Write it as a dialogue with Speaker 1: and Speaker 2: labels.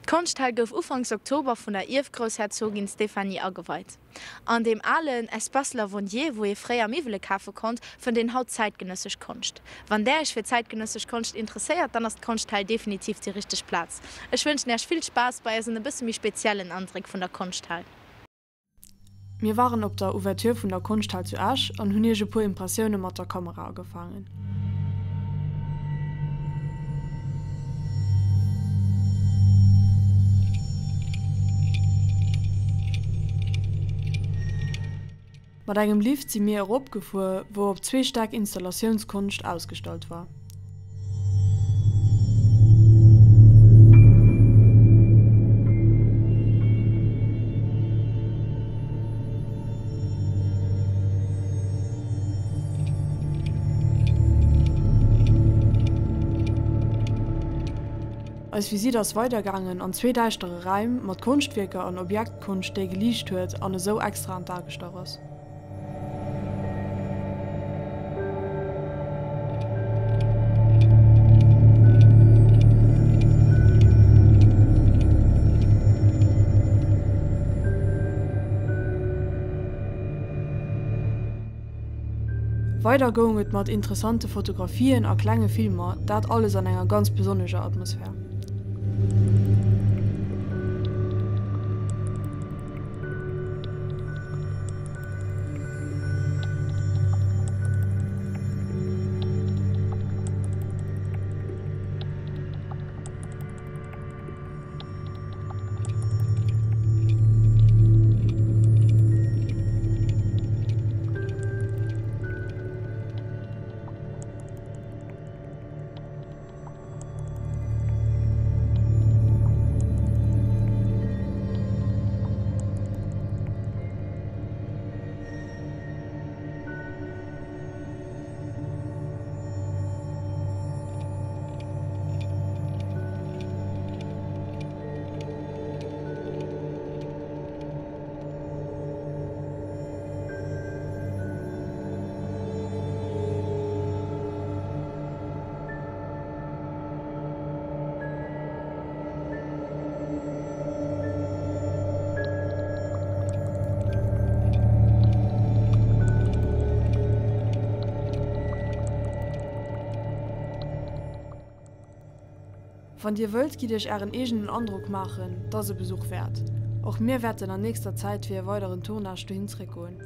Speaker 1: D'Kunsthall gouf ufangs Oktober vun der Irf-Großherzogin Stephanie ageweiht. An dem allen Espace Lavonnier, wo ihr fréier Miwele kafe konnt, vun den haut zeitgenössisch Kunst. Wann der ich fir zeitgenössisch Kunst interessiert, dann ist Kunsthall definitiv die richtige Platz. Ich wünsche euch viel Spaß bei so ein bisschen mi speziellen Antrick von der Kunsthall.
Speaker 2: Wir waren op der Ouvertür vun der Kunsthall zu Asch an hunn je pu Impressioune mat der Kamera gefangen. Mat engem Lift si mir opgefu, wo op 2 Stak Installationskunst ausgestalt war. Als Visit ass weitergangen an 2 deichtere Reim mat Kunstwerker an Objektkunst déi geliicht huet an so extra an Tagesstoffers. Weiter gonget mat interessante Fotografien a klenge Filmer, dat alles an enger ganz besonneger Atmosphäre. Wenn dir wollt, geht euch euren eigenen Eindruck machen, dass ihr Besuch wert. Auch mir werden in nächster Zeit für weiteren Tournage hinzurückholen.